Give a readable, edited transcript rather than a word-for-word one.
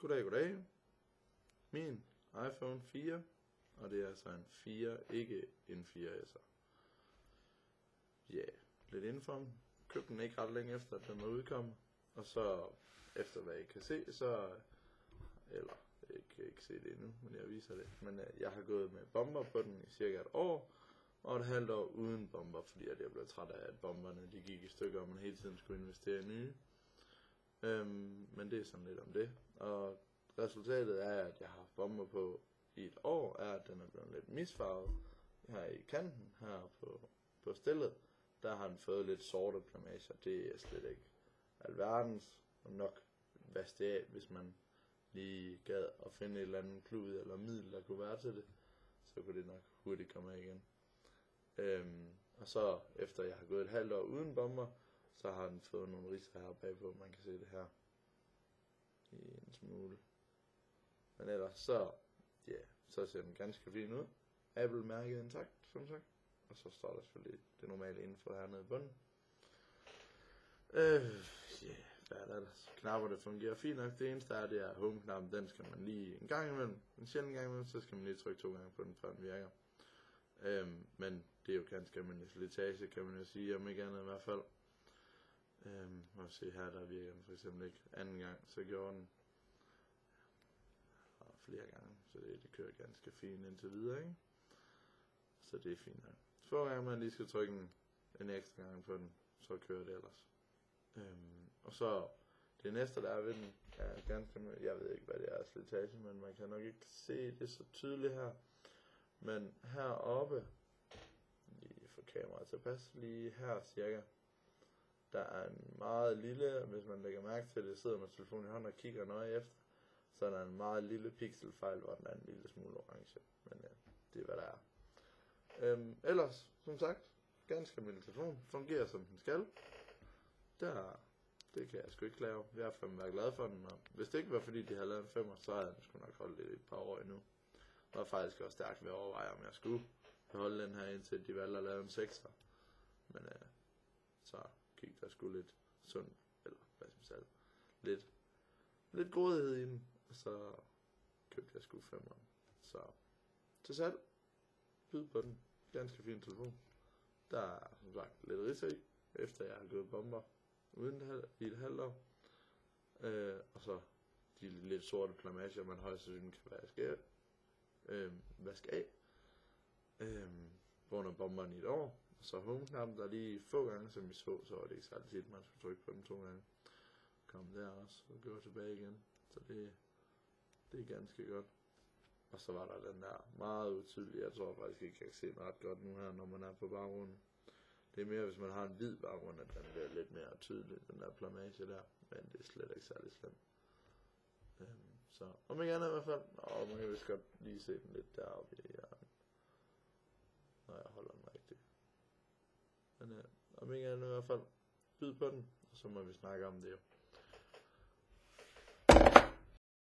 Goddag. Min iPhone 4, og det er altså en 4, ikke en 4S'er. Ja, lidt indenfor den. Købte den ikke ret længe efter, at den var udkommet. Og så, efter hvad I kan se, eller jeg kan ikke se det endnu, men jeg viser det. Men jeg har gået med bomber på den i cirka et år, og et halvt år uden bomber, fordi jeg blev træt af, at bomberne de gik i stykker, og man hele tiden skulle investere i nye. Men det er sådan lidt om det. Og resultatet er, at jeg har haft bomber på i et år, er, at den er blevet lidt misfarvet. Her i kanten, her på stillet, der har den fået lidt sorte plamager. Det er slet ikke alverdens, og nok vaske af, hvis man lige gad at finde et eller andet klud eller middel, der kunne være til det, så kunne det nok hurtigt komme af igen. Og så efter jeg har gået et halvt år uden bomber, så har den fået nogle ridser her bagpå, man kan se det her i en smule. Men ellers så ser den ganske fin ud. Apple-mærket intakt, som sagt. Og så står der selvfølgelig det normale info hernede i bunden. Hvad er der ellers? Knapperne fungerer fint nok. Det eneste er, det er home-knappen. Den skal man lige en gang imellem, en sjældent gang imellem, så skal man lige trykke 2 gange på den, før den virker. Men det er jo ganske almindelig slitage, kan man jo sige, om ikke andet i hvert fald. Og se her, der virker den for eksempel ikke anden gang, så gjorde den flere gange, så det kører ganske fint indtil videre, ikke? Så det er fint nok. Få gange man lige skal trykke en ekstra gang på den, så kører det ellers. Og så det næste der er ved den er ganske, jeg ved ikke hvad det er slitage, men man kan nok ikke se det så tydeligt her. Men heroppe, lige få kameraet tilpas, lige her cirka, der er en meget lille, hvis man lægger mærke til det, sidder med telefonen i hånden og kigger nøje efter, så er der en meget lille pixelfejl, hvor den er en lille smule orange, men det er hvad der er. Ellers, som sagt, ganske almindelig telefon, fungerer som den skal. Det kan jeg sgu ikke klage. Jeg har fandme været glad for den, og hvis det ikke var fordi de havde lavet en 5'er, så havde den sgu nok holdt det et par år endnu. Jeg var faktisk også stærkt ved at overveje, om jeg skulle holde den her indtil de valgte at lave en 6'er. Men så gik der sgu lidt sundt, eller hvad skal man sige, lidt grådighed i den, og så købte jeg sgu 5'eren. Så til salg, byd på den, ganske fin telefon. Der er som sagt lidt ridser i, efter jeg har gået bomber uden det i et halvt år. Og så de lidt sorte plamager, man højst sandsynligt kan vaske af. Under bomberne i et år. Og så home-knappen, der lige få gange, som vi så var det ikke særlig tit, man skulle trykke på dem 2 gange. Kom der også, og gå tilbage igen. Så det er ganske godt. Og så var der den der meget utydelige, jeg tror faktisk ikke, jeg kan se den ret godt nu her, når man er på baggrunden. Det er mere, hvis man har en hvid baggrund, at den bliver lidt mere tydelig, den der plamage der. Men det er slet ikke særlig slemt. Så om ikke andet i hvert fald, og man kan vist godt lige se den lidt deroppe i hjørnet, når jeg holder den rigtigt. Men om ikke andet i hvert fald, byd på den, og så må vi snakke om det jo.